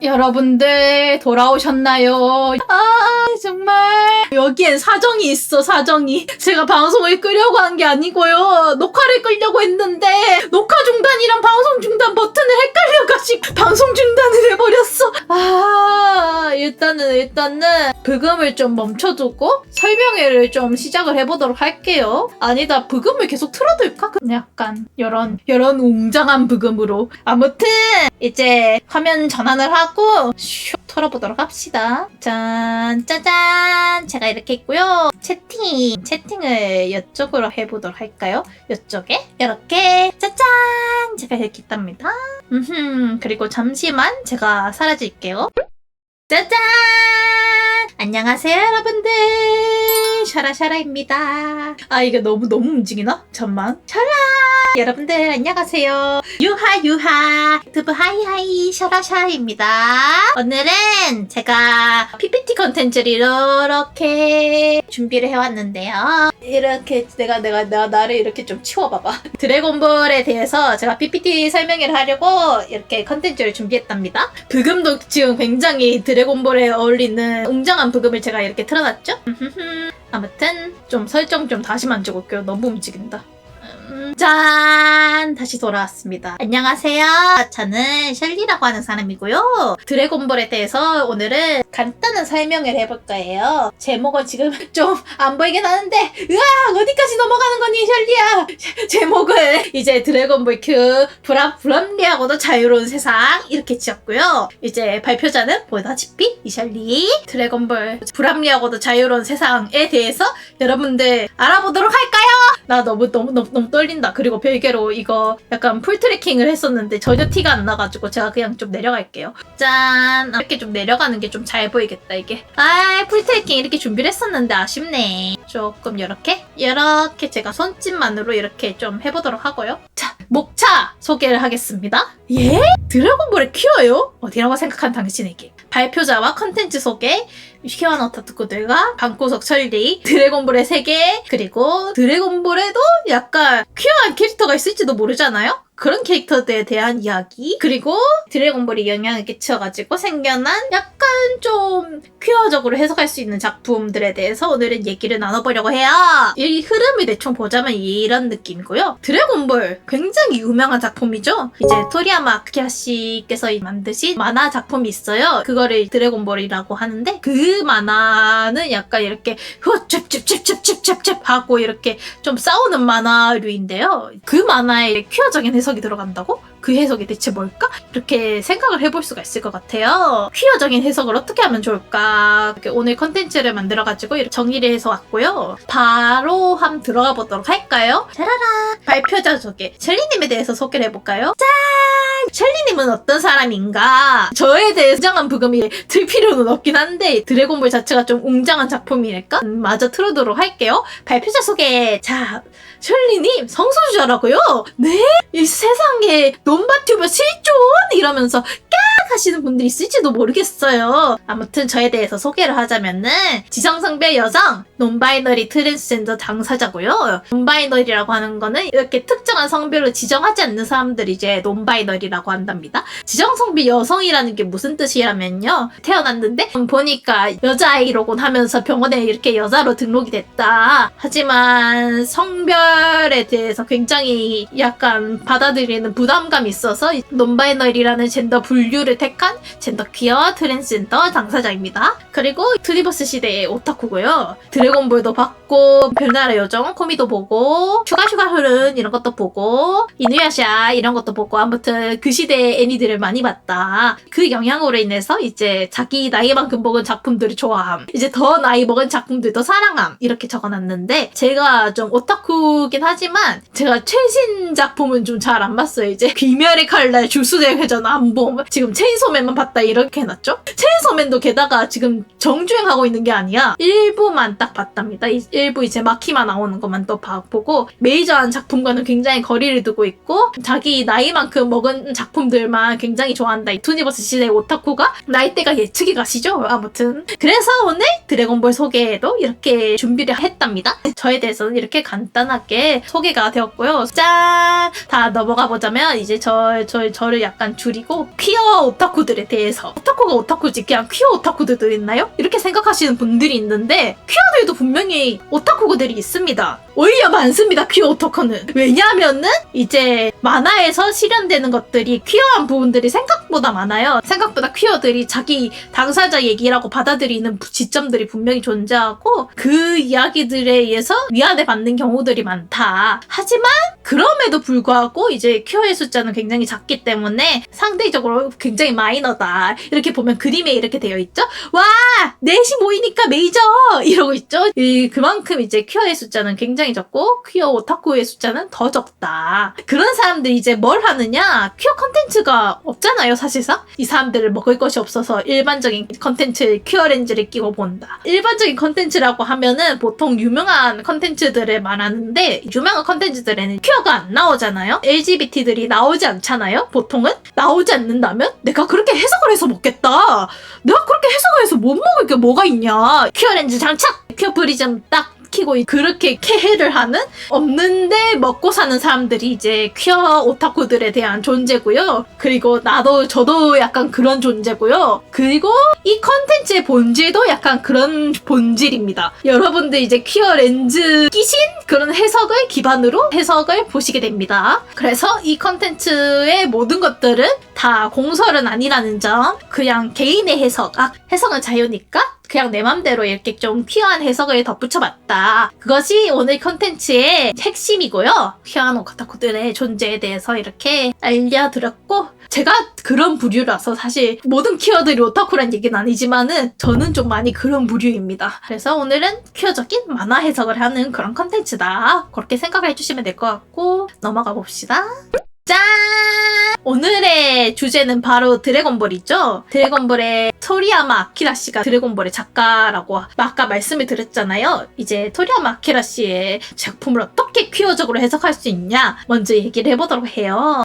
여러분들 돌아오셨나요? 정말 여기엔 사정이 있어. 사정이 제가 방송을 끄려고 한 게 아니고요, 녹화를 끄려고 했는데 녹화 중단이랑 방송 중단 버튼을 헷갈려가지고 방송 중단을 해버렸어. 일단은 브금을 좀 멈춰두고 설명회를 좀 시작을 해보도록 할게요. 아니다, 브금을 계속 틀어둘까? 약간 이런 웅장한 브금으로. 아무튼 이제 화면 전환을 하고 슉 털어보도록 합시다. 짠, 짜잔. 제가 이렇게 있고요. 채팅을 이쪽으로 해보도록 할까요? 이쪽에 이렇게 짜잔. 제가 이렇게 있답니다. 그리고 잠시만 제가 사라질게요. 짜잔! 안녕하세요, 여러분들. 샤라샤라입니다. 이게 너무 움직이나? 잠만. 샤라! 여러분들 안녕하세요. 유하 유튜브 하이하이 샤라샤라입니다. 오늘은 제가 PPT 컨텐츠를 이렇게 준비를 해왔는데요. 이렇게 내가 나를 이렇게 좀 치워봐봐. 드래곤볼에 대해서 제가 PPT 설명을 하려고 이렇게 컨텐츠를 준비했답니다. 브금도 지금 굉장히 드래곤볼에 어울리는 웅장한 브금을 제가 이렇게 틀어놨죠? 아무튼 좀 설정 좀 다시 만지고 올게요. 너무 움직인다. 짠! 다시 돌아왔습니다. 안녕하세요. 저는 셸리라고 하는 사람이고요. 드래곤볼에 대해서 오늘은 간단한 설명을 해볼 거예요. 제목은 지금 좀 안 보이긴 하는데, 으악! 어디까지 넘어가는 거니, 셸리야? 제목은 이제 드래곤볼 큐 불합리하고도 자유로운 세상 이렇게 지었고요. 이제 발표자는 보다시피 이 셸리. 드래곤볼 불합리하고도 자유로운 세상에 대해서 여러분들 알아보도록 할까요? 나 너무 떨린다. 그리고 별개로 이거 약간 풀 트래킹을 했었는데 전혀 티가 안 나가지고 제가 그냥 좀 내려갈게요. 짠! 이렇게 좀 내려가는 게 좀 잘 보이겠다, 이게. 풀 트래킹 이렇게 준비를 했었는데 아쉽네. 조금 이렇게 제가 손짓만으로 이렇게 좀 해보도록 하고요. 자, 목차 소개를 하겠습니다. 예? 드래곤볼의 큐어요? 어디라고 생각한 당신에게. 발표자와 컨텐츠 소개, 퀴어한 오타쿠들과 방구석 셜리, 드래곤볼의 세계, 그리고 드래곤볼에도 약간 퀴어한 캐릭터가 있을지도 모르잖아요? 그런 캐릭터들에 대한 이야기, 그리고 드래곤볼이 영향을 끼쳐가지고 생겨난 약간 좀 퀴어적으로 해석할 수 있는 작품들에 대해서 오늘은 얘기를 나눠보려고 해요. 이 흐름을 대충 보자면 이런 느낌이고요. 드래곤볼 굉장히 유명한 작품이죠. 이제 토리야마 아키하시께서 만드신 만화 작품이 있어요. 그거를 드래곤볼이라고 하는데, 그 만화는 약간 이렇게 쫙쫙쫙쫙쫙쫙 하고 이렇게 좀 싸우는 만화류인데요. 그 만화에 퀴어적인 해석이 들어간다고? 그 해석이 대체 뭘까? 이렇게 생각을 해볼 수가 있을 것 같아요. 퀴어적인 해석을 어떻게 하면 좋을까? 이렇게 오늘 컨텐츠를 만들어가지고 이렇게 정리를 해서 왔고요. 바로 한번 들어가 보도록 할까요? 짜라라! 발표자 소개. 셸리님에 대해서 소개를 해볼까요? 짠! 셸리님은 어떤 사람인가? 저에 대해 웅장한 부금이 들 필요는 없긴 한데 드래곤볼 자체가 좀 웅장한 작품이랄까? 마저 틀어도록 할게요. 발표자 소개. 자, 셸리님 성소수자라고요? 네? 이 세상에 논바튜버 실존? 이러면서 깍 하시는 분들이 있을지도 모르겠어요. 아무튼 저에 대해서 소개를 하자면은 지정성별 여성, 논바이너리 트랜스젠더 당사자고요. 논바이너리라고 하는 거는 이렇게 특정한 성별로 지정하지 않는 사람들이 이제 논바이너리라고 한답니다. 지정성별 여성이라는 게 무슨 뜻이냐면요, 태어났는데 보니까 여자아이로군 하면서 병원에 이렇게 여자로 등록이 됐다. 하지만 성별에 대해서 굉장히 약간 받아들이는 부담감이 있어서 논바이너리라는 젠더 분류를 택한 젠더 퀴어 트랜스젠더 당사자입니다. 그리고 투니버스 시대의 오타쿠고요. 드래곤볼도 봤고, 별나라 요정 코미도 보고, 슈가슈가 흐른 이런 것도 보고, 이누야샤 이런 것도 보고, 아무튼 그 시대의 애니들을 많이 봤다. 그 영향으로 인해서 이제 자기 나이만큼 먹은 작품들을 좋아함, 이제 더 나이 먹은 작품들도 사랑함, 이렇게 적어놨는데, 제가 좀 오타쿠긴 하지만 제가 최신 작품은 좀 잘 안 봤어요. 이제 귀멸의 칼날, 주수대 회전 안 봄, 지금 체인소맨만 봤다 이렇게 해놨죠. 체인소맨도 게다가 지금 정주행하고 있는 게 아니야. 일부만 딱 봤답니다. 일부 이제 마키만 나오는 것만 또 보고, 메이저한 작품과는 굉장히 거리를 두고 있고, 자기 나이만큼 먹은 작품들만 굉장히 좋아한다. 이 투니버스 시대의 오타쿠가 나이대가 예측이 가시죠. 아무튼 그래서 오늘 드래곤볼 소개에도 이렇게 준비를 했답니다. 저에 대해서는 이렇게 간단하게 소개가 되었고요. 짠! 다 넘어가 보자면 이제 저를 약간 줄이고 퀴어 퀴어 오타쿠들에 대해서. 오타쿠가 오타쿠지 그냥 퀴어 오타쿠들도 있나요? 이렇게 생각하시는 분들이 있는데 퀴어들도 분명히 오타쿠들이 있습니다. 오히려 많습니다. 퀴어 오타쿠는. 왜냐하면은 이제 만화에서 실현되는 것들이 퀴어한 부분들이 생각보다 많아요. 생각보다 퀴어들이 자기 당사자 얘기라고 받아들이는 지점들이 분명히 존재하고 그 이야기들에 의해서 위안을 받는 경우들이 많다. 하지만 그럼에도 불구하고 이제 퀴어의 숫자는 굉장히 작기 때문에 상대적으로 굉장히 마이너다. 이렇게 보면 그림에 이렇게 되어 있죠. 와! 넷이 모이니까 메이저! 이러고 있죠. 그만큼 이제 퀴어의 숫자는 굉장히 적고 퀴어 오타쿠의 숫자는 더 적다. 그런 사람들이 이제 뭘 하느냐? 퀴어 컨텐츠가 없잖아요, 사실상. 이 사람들을 먹을 것이 없어서 일반적인 컨텐츠 퀴어 렌즈를 끼고 본다. 일반적인 컨텐츠라고 하면은 보통 유명한 컨텐츠들을 말하는데 유명한 컨텐츠들에는 퀴어가 안 나오잖아요. LGBT들이 나오지 않잖아요. 보통은 나오지 않는다면 내가 그렇게 해석을 해서 먹겠다. 내가 그렇게 해석을 해서 못 먹을 게 뭐가 있냐. 퀴어 렌즈 장착! 퀴어 프리즘 딱 키고 그렇게 캐해를 하는 없는데 먹고 사는 사람들이 이제 퀴어 오타쿠들에 대한 존재고요. 그리고 저도 약간 그런 존재고요. 그리고 이 컨텐츠의 본질도 약간 그런 본질입니다. 여러분들 이제 퀴어 렌즈 끼신 그런 해석을 기반으로 해석을 보시게 됩니다. 그래서 이 컨텐츠의 모든 것들은 다 공설은 아니라는 점, 그냥 개인의 해석, 해석은 자유니까 그냥 내 맘대로 이렇게 좀 퀴어한 해석을 덧붙여봤다. 그것이 오늘 컨텐츠의 핵심이고요. 퀴어한 오타쿠들의 존재에 대해서 이렇게 알려드렸고, 제가 그런 부류라서 사실 모든 퀴어들이 오타쿠란 얘기는 아니지만은 저는 좀 많이 그런 부류입니다. 그래서 오늘은 퀴어적인 만화 해석을 하는 그런 컨텐츠다. 그렇게 생각을 해주시면 될 것 같고 넘어가 봅시다. 짠! 오늘의 주제는 바로 드래곤볼이죠. 드래곤볼의 토리야마 아키라 씨가 드래곤볼의 작가라고 아까 말씀을 드렸잖아요. 이제 토리야마 아키라 씨의 작품을 어떻게 퀴어적으로 해석할 수 있냐 먼저 얘기를 해보도록 해요.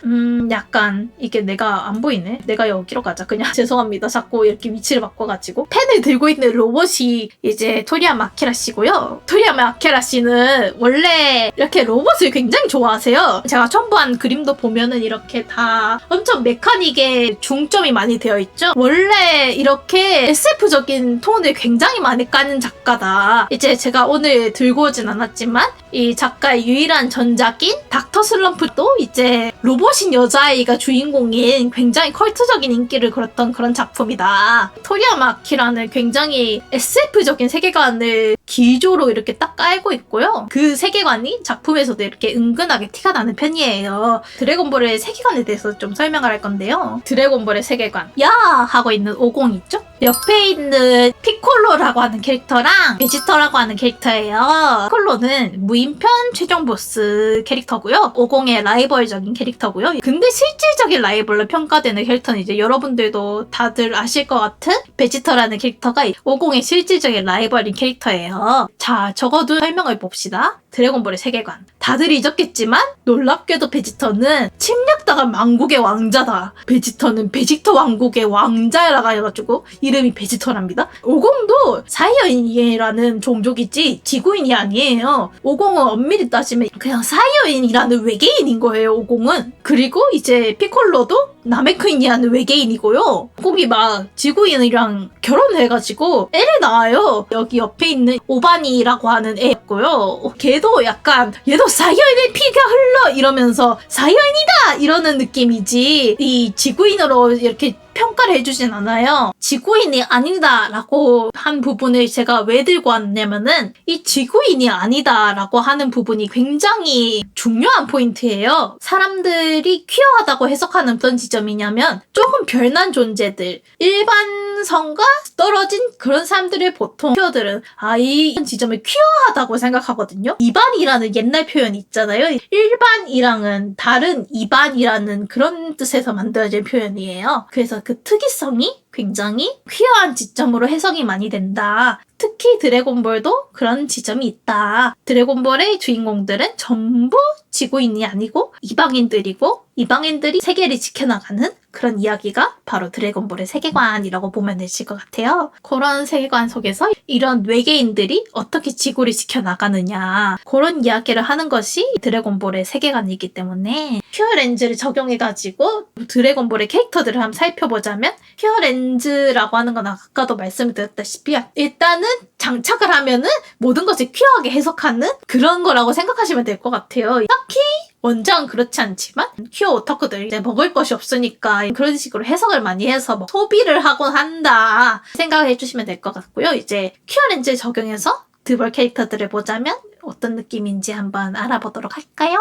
약간 이게 내가 안 보이네. 내가 여기로 가자. 그냥 죄송합니다. 자꾸 이렇게 위치를 바꿔가지고 펜을 들고 있는 로봇이 이제 토리야마 아키라 씨고요. 토리야마 아키라 씨는 원래 이렇게 로봇을 굉장히 좋아하세요. 제가 첨부한 그림도 보면은 이렇게 다 엄청 메카닉에 중점이 많이 되어 있죠. 원래 이렇게 SF적인 톤을 굉장히 많이 까는 작가다. 이제 제가 오늘 들고 오진 않았지만 이 작가의 유일한 전작인 닥터 슬럼프도 이제 로봇인 여자아이가 주인공인 굉장히 컬트적인 인기를 끌었던 그런 작품이다. 토리야마 아키라는 굉장히 SF적인 세계관을 기조로 이렇게 딱 깔고 있고요. 그 세계관이 작품에서도 이렇게 은근하게 티가 나는 편이에요. 드래곤볼의 세계관에 대해서 좀 설명을 할 건데요. 드래곤볼의 세계관. 야! 하고 있는 50 있죠? 옆에 있는 피콜로라고 하는 캐릭터랑 베지터라고 하는 캐릭터예요. 피콜로는 무인편 최종 보스 캐릭터고요. 50의 라이벌적인 캐릭터고요. 근데 실질적인 라이벌로 평가되는 캐릭터는 이제 여러분들도 다들 아실 것 같은 베지터라는 캐릭터가 50의 실질적인 라이벌인 캐릭터예요. 자, 적어도 설명을 봅시다. 드래곤볼의 세계관. 다들 잊었겠지만 놀랍게도 베지터는 침략당한 왕국의 왕자다. 베지터는 베지터 왕국의 왕자라고 해가지고 이름이 베지터랍니다. 50도 사이어인이라는 종족이지 지구인이 아니에요. 50은 엄밀히 따지면 그냥 사이어인이라는 외계인인 거예요. 50은. 그리고 이제 피콜로도 나메크인이라는 외계인이고요. 50이 막 지구인이랑 결혼해가지고 애를 낳아요. 여기 옆에 있는 오바니라고 하는 애였고요. 걔도 약간 얘도 사이어인의 피가 흘러 이러면서 사이어인이다 이러는 느낌이지 이 지구인으로 이렇게 평가를 해주진 않아요. 지구인이 아니다라고 한 부분을 제가 왜 들고 왔냐면은 이 지구인이 아니다라고 하는 부분이 굉장히 중요한 포인트예요. 사람들이 퀴어하다고 해석하는 어떤 지점이냐면 조금 별난 존재들, 일반성과 떨어진 그런 사람들을 보통 퀴어들은 이 지점을 퀴어하다고 생각하거든요. 이반이라는 옛날 표현이 있잖아요. 일반이랑은 다른 이반이라는 그런 뜻에서 만들어진 표현이에요. 그래서 그 특이성이 굉장히 퀴어한 지점으로 해석이 많이 된다. 특히 드래곤볼도 그런 지점이 있다. 드래곤볼의 주인공들은 전부 지구인이 아니고 이방인들이고 이방인들이 세계를 지켜나가는 그런 이야기가 바로 드래곤볼의 세계관이라고 보면 되실 것 같아요. 그런 세계관 속에서 이런 외계인들이 어떻게 지구를 지켜나가느냐 그런 이야기를 하는 것이 드래곤볼의 세계관이기 때문에 퓨어렌즈를 적용해가지고 드래곤볼의 캐릭터들을 한번 살펴보자면 퓨어렌즈라고 하는 건 아까도 말씀을 드렸다시피 일단은 장착을 하면은 모든 것을 퓨어하게 해석하는 그런 거라고 생각하시면 될 것 같아요. 딱히 원작은 그렇지 않지만 퓨어 오타쿠들 이제 먹을 것이 없으니까 그런 식으로 해석을 많이 해서 뭐 소비를 하곤 한다 생각을 해주시면 될 것 같고요. 이제 퓨어렌즈 적용해서 드볼 캐릭터들을 보자면 어떤 느낌인지 한번 알아보도록 할까요?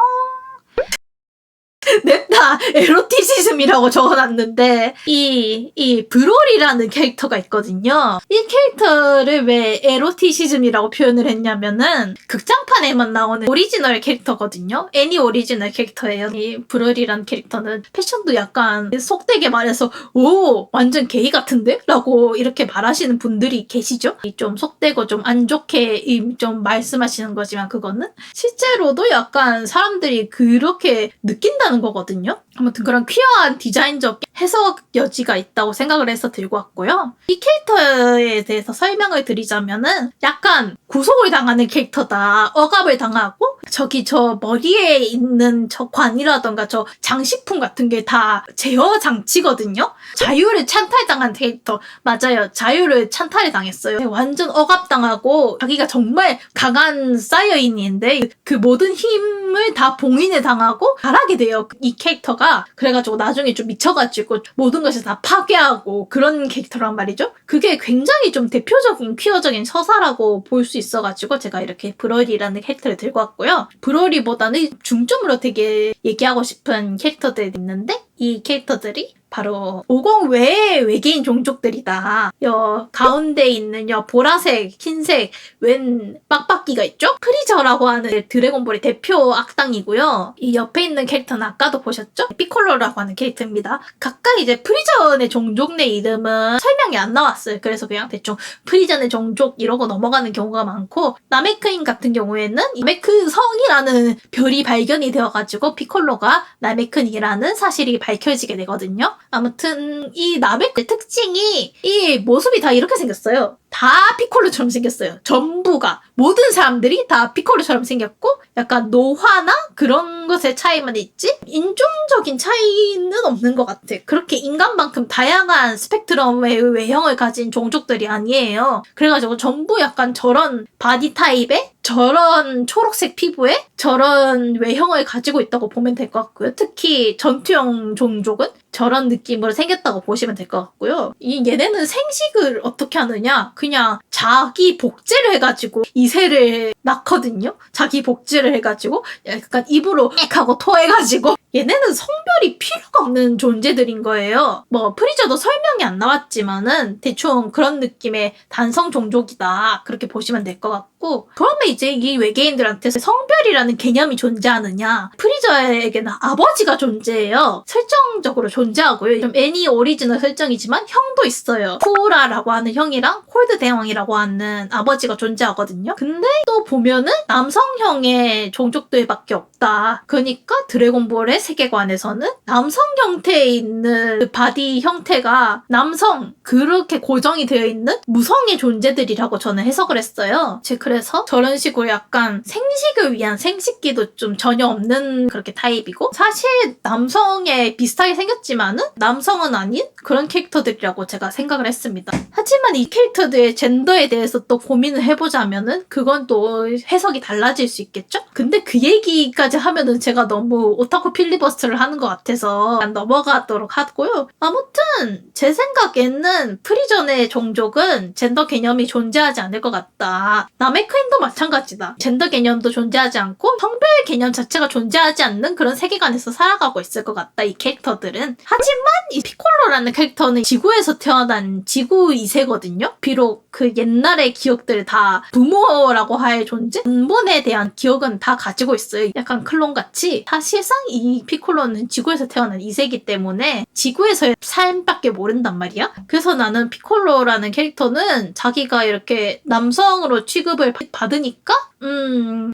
냅다 에로티시즘이라고 적어놨는데 이 브롤이라는 캐릭터가 있거든요. 이 캐릭터를 왜 에로티시즘이라고 표현을 했냐면은 극장판에만 나오는 오리지널 캐릭터거든요. 애니 오리지널 캐릭터예요. 이 브롤이라는 캐릭터는 패션도 약간 속되게 말해서 오 완전 게이 같은데? 라고 이렇게 말하시는 분들이 계시죠. 좀 속되고 좀 안 좋게 좀 말씀하시는 거지만 그거는 실제로도 약간 사람들이 그렇게 느낀다는 거거든요. 아무튼 그런 퀴어한 디자인적 해석 여지가 있다고 생각을 해서 들고 왔고요. 이 캐릭터에 대해서 설명을 드리자면은 약간 구속을 당하는 캐릭터다. 억압을 당하고 저기 저 머리에 있는 저 관이라던가 저 장식품 같은 게 다 제어 장치거든요. 자유를 찬탈당한 캐릭터. 맞아요. 자유를 찬탈을 당했어요. 완전 억압당하고 자기가 정말 강한 사이어인인데 그 모든 힘을 다 봉인을 당하고 가라게 돼요. 이 캐릭터가. 그래가지고 나중에 좀 미쳐가지고 모든 것을 다 파괴하고 그런 캐릭터란 말이죠. 그게 굉장히 좀 대표적인 퀴어적인 서사라고 볼 수 있어가지고 제가 이렇게 브롤이라는 캐릭터를 들고 왔고요. 브롤이보다는 중점으로 되게 얘기하고 싶은 캐릭터들이 있는데 이 캐릭터들이 바로 50 외의 외계인 종족들이다. 여 가운데 있는 여 보라색, 흰색, 웬 빡빡기가 있죠? 프리저라고 하는 드래곤볼의 대표 악당이고요. 이 옆에 있는 캐릭터는 아까도 보셨죠? 피콜로라고 하는 캐릭터입니다. 각각 이제 프리전의 종족 내 이름은 설명이 안 나왔어요. 그래서 그냥 대충 프리전의 종족 이러고 넘어가는 경우가 많고 나메크인 같은 경우에는 나메크 성이라는 별이 발견이 되어가지고 피콜로가 나메크인이라는 사실이 밝혀지게 되거든요. 아무튼 이 나메크의 특징이 이 모습이 다 이렇게 생겼어요. 다 피콜로처럼 생겼어요. 전부가. 모든 사람들이 다 피콜로처럼 생겼고 약간 노화나 그런 것의 차이만 있지 인종적인 차이는 없는 것 같아. 그렇게 인간만큼 다양한 스펙트럼의 외형을 가진 종족들이 아니에요. 그래가지고 전부 약간 저런 바디 타입에 저런 초록색 피부에 저런 외형을 가지고 있다고 보면 될 것 같고요. 특히 전투형 종족은 저런 느낌으로 생겼다고 보시면 될 것 같고요. 얘네는 생식을 어떻게 하느냐? 그냥 자기 복제를 해가지고 이세를 낳거든요. 자기 복제를 해가지고 약간 입으로 엑 하고 토해가지고 얘네는 성별이 필요가 없는 존재들인 거예요. 뭐 프리저도 설명이 안 나왔지만은 대충 그런 느낌의 단성 종족이다. 그렇게 보시면 될 것 같고 그러면 이제 이 외계인들한테 성별이라는 개념이 존재하느냐? 프리저에게는 아버지가 존재해요. 설정적으로 존재하고요. 좀 애니 오리지널 설정이지만 형도 있어요. 쿠라라고 하는 형이랑 콜드 대왕이라고 하는 아버지가 존재하거든요. 근데 또 보면은 남성형의 종족들밖에 없다. 그러니까 드래곤볼의 세계관에서는 남성 형태에 있는 그 바디 형태가 남성 그렇게 고정이 되어 있는 무성의 존재들이라고 저는 해석을 했어요. 그래서 저런 식으로 약간 생식을 위한 생식기도 좀 전혀 없는 그렇게 타입이고 사실 남성에 비슷하게 생겼지만은 남성은 아닌 그런 캐릭터들이라고 제가 생각을 했습니다. 하지만 이 캐릭터들의 젠더에 대해서 또 고민을 해보자면은 그건 또 해석이 달라질 수 있겠죠? 근데 그 얘기까지 하면은 제가 너무 오타쿠 필리버스터를 하는 것 같아서 넘어가도록 하고요. 아무튼 제 생각에는 프리전의 종족은 젠더 개념이 존재하지 않을 것 같다. 나메크인도 마찬가지다. 젠더 개념도 존재하지 않고 성별 개념 자체가 존재하지 않는 그런 세계관에서 살아가고 있을 것 같다. 이 캐릭터들은. 하지만 이 피콜로라는 캐릭터는 지구에서 태어난 지구 2세거든요. 비록 그 옛날의 기억들 다 부모라고 할 존재? 근본에 대한 기억은 다 가지고 있어요. 약간 클론같이. 사실상 이 피콜로는 지구에서 태어난 2세이기 때문에 지구에서의 삶밖에 모른단 말이야. 그래서 나는 피콜로라는 캐릭터는 자기가 이렇게 남성으로 취급을 받으니까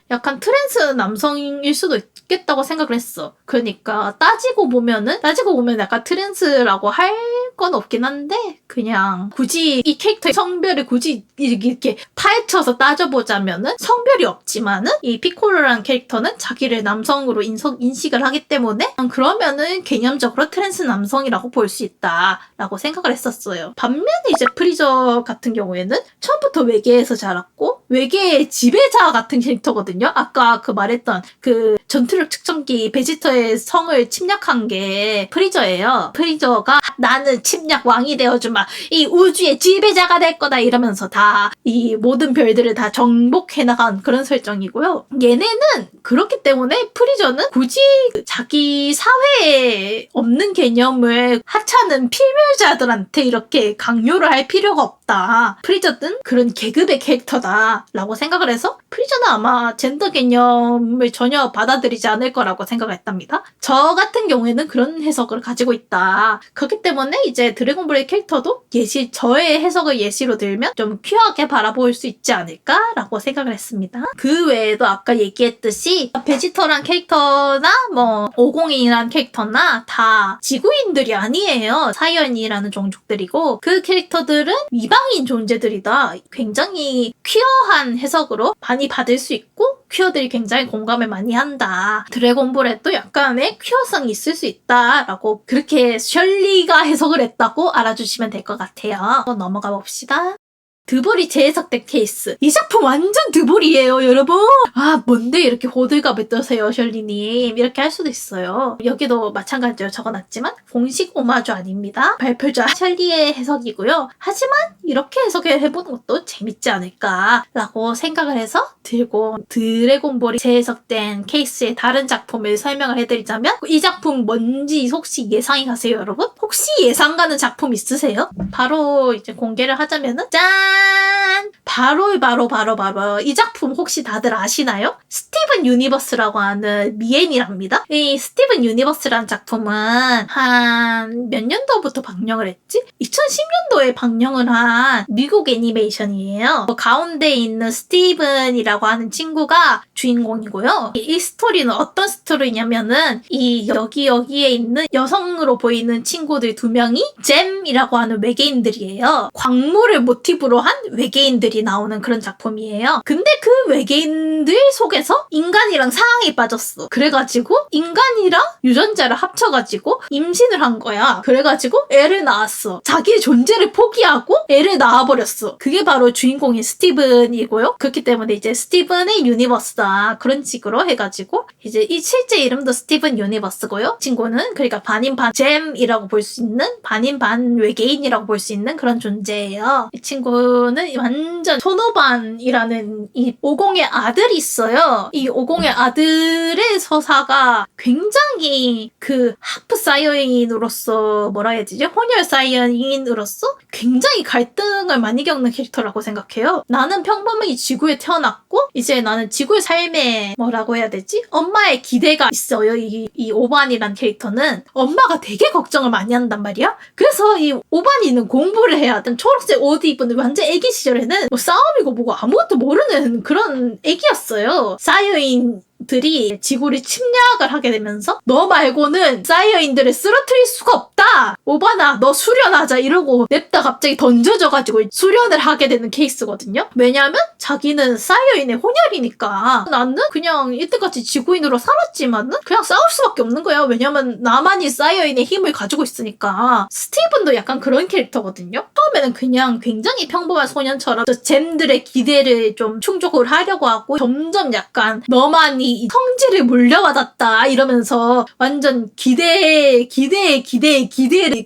약간 트랜스 남성일 수도 있겠다고 생각을 했어. 그러니까 따지고 보면 약간 트랜스라고 할 건 없긴 한데 그냥 굳이 이 캐릭터의 성별을 굳이 이렇게 파헤쳐서 따져보자면은 성별이 없지만은 이 피콜로라는 캐릭터는 자기를 남성으로 인식을 하기 때문에 그러면은 개념적으로 트랜스 남성이라고 볼 수 있다라고 생각을 했었어요. 반면에 이제 프리저 같은 경우에는 처음부터 외계에서 자랐고 외계의 지배자 같은 캐릭터거든요. 아까 그 말했던 그 전투력 측정기 베지터의 성을 침략한 게 프리저예요. 프리저가 나는 침략 왕이 되어주마. 이 우주의 지배자가 될 거다 이러면서 다 이 모든 별들을 다 정복해 나간 그런 설정이고요. 얘네는 그렇기 때문에 프리저는 굳이 자기 사회에 없는 개념을 하찮은 필멸자들한테 이렇게 강요를 할 필요가 없다. 프리저는 그런 계급의 캐릭터다라고 생각을 해서 프리저는 아마 젠더 개념을 전혀 받아들이지 않을 거라고 생각을 했답니다. 저 같은 경우에는 그런 해석을 가지고 있다. 그렇기 때문에 이제 드래곤볼의 캐릭터도 저의 해석을 예시로 들면 좀 퓨어하게 바라볼 수 있지 않을까라고 생각을 했습니다. 그 외에도 아까 얘기했듯이 베지터란 캐릭터나 뭐 오공이란 캐릭터나 다 지구인들이 아니에요. 사이언이라는 종족들이고 그 캐릭터들은 이방인 존재들이다. 굉장히 퀴어한 해석으로 많이 받을 수 있고 퀴어들이 굉장히 공감을 많이 한다. 드래곤볼에 또 약간의 퀴어성이 있을 수 있다라고 그렇게 셜리가 해석을 했다고 알아주시면 될 것 같아요. 넘어가 봅시다. 드볼이 재해석된 케이스. 이 작품 완전 드볼이에요, 여러분. 아, 뭔데 이렇게 호들갑을 떠세요, 셜리님. 이렇게 할 수도 있어요. 여기도 마찬가지로 적어놨지만 공식 오마주 아닙니다. 발표자 셜리의 해석이고요. 하지만 이렇게 해석을 해보는 것도 재밌지 않을까라고 생각을 해서 들고 드래곤볼이 재해석된 케이스의 다른 작품을 설명을 해드리자면 이 작품 뭔지 혹시 예상이 가세요, 여러분? 혹시 예상 가는 작품 있으세요? 바로 이제 공개를 하자면은 짠! 바로 이 작품 혹시 다들 아시나요? 스티븐 유니버스라고 하는 미엔이랍니다. 이 스티븐 유니버스라는 작품은 한 몇 년도부터 방영을 했지? 2010년도에 방영을 한 미국 애니메이션이에요. 가운데 있는 스티븐이라고 하는 친구가 주인공이고요. 이 스토리는 어떤 스토리냐면은 여기에 있는 여성으로 보이는 친구들 2명이 잼이라고 하는 외계인들이에요. 광물을 모티브로 한 외계인들이 나오는 그런 작품이에요. 근데 그 외계인들 속에서 인간이랑 사랑에 빠졌어. 그래가지고 인간이랑 유전자를 합쳐가지고 임신을 한 거야. 그래가지고 애를 낳았어. 자기의 존재를 포기하고 애를 낳아버렸어. 그게 바로 주인공인 스티븐이고요. 그렇기 때문에 이제 스티븐의 유니버스다. 그런 식으로 해가지고 이제 이 실제 이름도 스티븐 유니버스고요. 친구는 그러니까 반인 반 잼이라고 볼 수 있는 반인 반 외계인이라고 볼 수 있는 그런 존재예요. 이 친구는 완전 소노반이라는 이 오공의 아들이 있어요. 이 오공의 아들의 서사가 굉장히 그 하프 사이언으로서 뭐라 해야 되지? 혼혈 사이언으로서 굉장히 갈등을 많이 겪는 캐릭터라고 생각해요. 나는 평범하게 지구에 태어났고 이제 나는 지구의 삶에 뭐라고 해야 되지? 엄마의 기대가 있어요. 이 오반이란 캐릭터는 엄마가 되게 걱정을 많이 한단 말이야. 그래서 이 오반이는 공부를 해야 돼. 초록색 옷 입은 완전 애기 시절에는 뭐 싸움이고 뭐고 아무것도 모르는 그런 애기였어요. 사이어인들이 지구를 침략을 하게 되면서 너 말고는 사이어인들을 쓰러뜨릴 수가 없다. 오바나 너 수련하자 이러고 냅다 갑자기 던져져가지고 수련을 하게 되는 케이스거든요. 왜냐하면 자기는 사이어인의 혼혈이니까 나는 그냥 이때까지 지구인으로 살았지만은 그냥 싸울 수밖에 없는 거야. 왜냐면 나만이 사이어인의 힘을 가지고 있으니까. 스티븐도 약간 그런 캐릭터거든요. 처음에는 그냥 굉장히 평범한 소년처럼 잼들의 기대를 좀 충족을 하려고 하고 점점 약간 너만이 성질을 물려받았다 이러면서 완전 기대를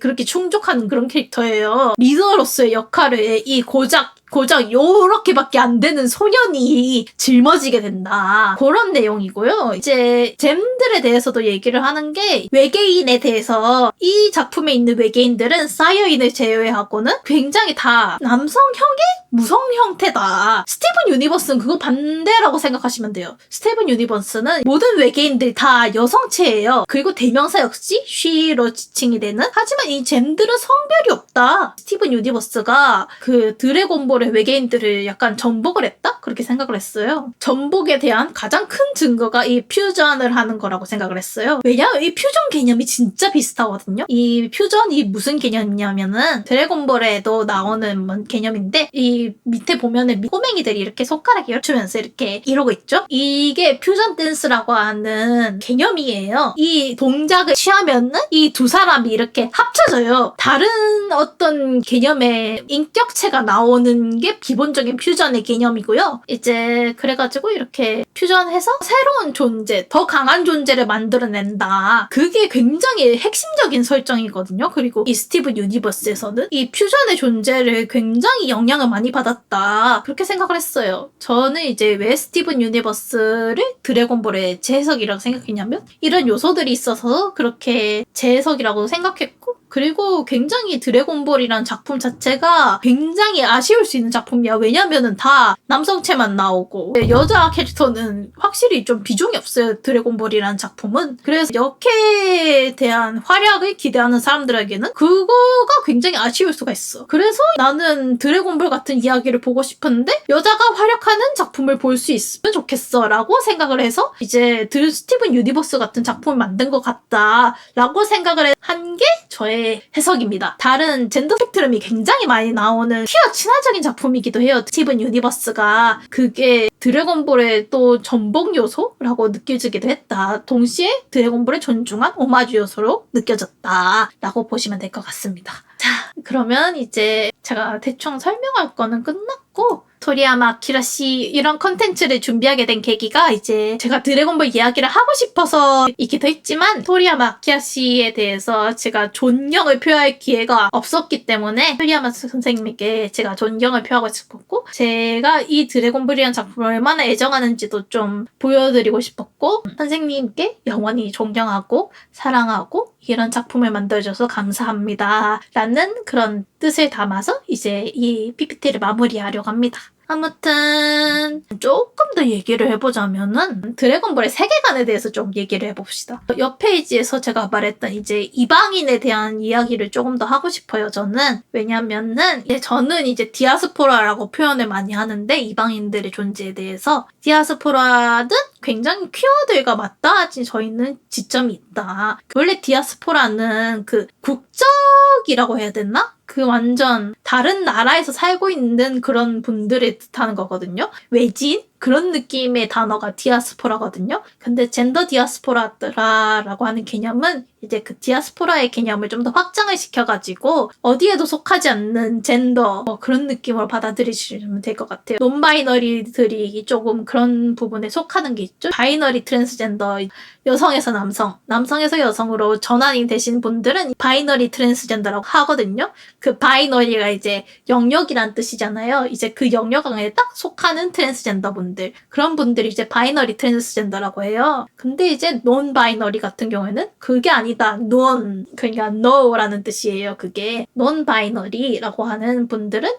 그렇게 충족하는 그런 캐릭터예요. 리더로서의 역할을 이 고작 고작 요렇게밖에 안 되는 소년이 짊어지게 된다. 그런 내용이고요. 이제 잼들에 대해서도 얘기를 하는 게 외계인에 대해서 이 작품에 있는 외계인들은 사이어인을 제외하고는 굉장히 다 남성형의 무성 형태다. 스티븐 유니버스는 그거 반대라고 생각하시면 돼요. 스티븐 유니버스는 모든 외계인들이 다 여성체예요. 그리고 대명사 역시 she로 지칭이 되는. 하지만 이 잼들은 성별이 없다. 스티븐 유니버스가 그 드래곤볼의 외계인들을 약간 전복을 했다? 그렇게 생각을 했어요. 전복에 대한 가장 큰 증거가 이 퓨전을 하는 거라고 생각을 했어요. 왜냐면 이 퓨전 개념이 진짜 비슷하거든요. 이 퓨전이 무슨 개념이냐면은 드래곤볼에도 나오는 개념인데 이 밑에 보면은 꼬맹이들이 이렇게 손가락 열추면서 이렇게 이러고 있죠? 이게 퓨전 댄스라고 하는 개념이에요. 이 동작을 취하면은 이 두 사람이 이렇게 합쳐져요. 다른 어떤 개념의 인격체가 나오는 게 기본적인 퓨전의 개념이고요. 이제 그래가지고 이렇게 퓨전해서 새로운 존재, 더 강한 존재를 만들어낸다. 그게 굉장히 핵심적인 설정이거든요. 그리고 이 스티븐 유니버스에서는 이 퓨전의 존재를 굉장히 영향을 많이 받았다. 그렇게 생각을 했어요. 저는 이제 왜 스티븐 유니버스를 드래곤볼의 재해석이라고 생각했냐면 이런 요소들이 있어서 그렇게 재해석이라고 생각했고 그리고 굉장히 드래곤볼이라는 작품 자체가 굉장히 아쉬울 수 있는 작품이야. 왜냐면은 다 남성체만 나오고 여자 캐릭터는 확실히 좀 비중이 없어요. 드래곤볼이라는 작품은. 그래서 역해에 대한 활약을 기대하는 사람들에게는 그거가 굉장히 아쉬울 수가 있어. 그래서 나는 드래곤볼 같은 이야기를 보고 싶은데 여자가 활약하는 작품을 볼 수 있으면 좋겠어 라고 생각을 해서 이제 스티븐 유니버스 같은 작품을 만든 것 같다 라고 생각을 한 게 저의 해석입니다. 다른 젠더 스펙트럼이 굉장히 많이 나오는 퀴어 친화적인 작품이기도 해요. 스티븐 유니버스가 그게 드래곤볼의 또 전복 요소라고 느껴지기도 했다. 동시에 드래곤볼의 존중한 오마주 요소로 느껴졌다 라고 보시면 될 것 같습니다. 자, 그러면 이제 제가 대충 설명할 거는 끝났고 토리야마 아키라 씨 이런 컨텐츠를 준비하게 된 계기가 이제 제가 드래곤볼 이야기를 하고 싶어서 있기도 했지만 토리야마 아키라 씨에 대해서 제가 존경을 표할 기회가 없었기 때문에 토리야마 선생님에게 제가 존경을 표하고 싶었고 제가 이 드래곤볼이라는 작품을 얼마나 애정하는지도 좀 보여드리고 싶었고 선생님께 영원히 존경하고 사랑하고 이런 작품을 만들어줘서 감사합니다 라는 그런 뜻을 담아서 이제 이 PPT를 마무리하려고 합니다. 아무튼 조금 더 얘기를 해보자면은 드래곤볼의 세계관에 대해서 좀 얘기를 해봅시다. 옆 페이지에서 제가 말했던 이제 이방인에 대한 이야기를 조금 더 하고 싶어요. 저는 왜냐면은 저는 이제 디아스포라라고 표현을 많이 하는데 이방인들의 존재에 대해서 디아스포라는 굉장히 퀴어들과 맞닿아져 있는 지점이 있다. 원래 디아스포라는 그 국적이라고 해야 되나? 그 완전 다른 나라에서 살고 있는 그런 분들을 뜻하는 거거든요. 외지인? 그런 느낌의 단어가 디아스포라거든요. 근데 젠더 디아스포라라고 하는 개념은 이제 그 디아스포라의 개념을 좀 더 확장을 시켜가지고 어디에도 속하지 않는 젠더 그런 느낌으로 받아들이시면 될 것 같아요. 논바이너리들이 조금 그런 부분에 속하는 게 있죠. 바이너리 트랜스젠더, 여성에서 남성, 남성에서 여성으로 전환이 되신 분들은 바이너리 트랜스젠더라고 하거든요. 그 바이너리가 이제 영역이란 뜻이잖아요. 이제 그 영역 안에 딱 속하는 트랜스젠더 분들, 그런 분들이 이제 바이너리 트랜스젠더라고 해요. 근데 이제 논 바이너리 같은 경우에는 그게 아니다. 논, 그러니까 no라는 뜻이에요. 그게 논 바이너리라고 하는 분들은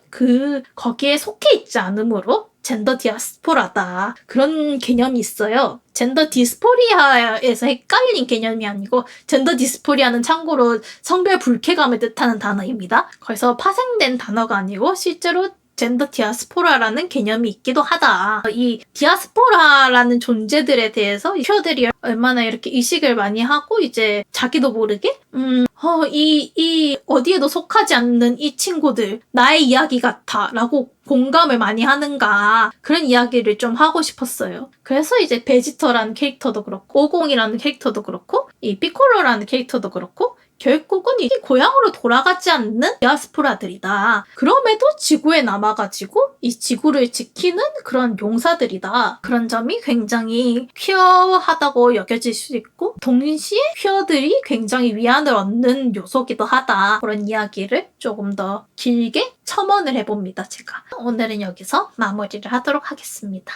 거기에 속해 있지 않으므로 젠더 디아스포라다. 그런 개념이 있어요. 젠더 디스포리아에서 헷갈린 개념이 아니고 젠더 디스포리아는 참고로 성별 불쾌감을 뜻하는 단어입니다. 그래서 파생된 단어가 아니고 실제로 젠더 디아스포라라는 개념이 있기도 하다. 이 디아스포라라는 존재들에 대해서 퀴어들이 얼마나 이렇게 의식을 많이 하고 이제 자기도 모르게 이 어디에도 속하지 않는 이 친구들 나의 이야기 같아 라고 공감을 많이 하는가 그런 이야기를 좀 하고 싶었어요. 그래서 이제 베지터라는 캐릭터도 그렇고 오공이라는 캐릭터도 그렇고 이 피콜로라는 캐릭터도 그렇고 결국은 이 고향으로 돌아가지 않는 디아스포라들이다. 그럼에도 지구에 남아가지고 이 지구를 지키는 그런 용사들이다. 그런 점이 굉장히 퀴어하다고 여겨질 수 있고 동시에 퀴어들이 굉장히 위안을 얻는 요소기도 하다. 그런 이야기를 조금 더 길게 첨언을 해봅니다. 제가 오늘은 여기서 마무리를 하도록 하겠습니다.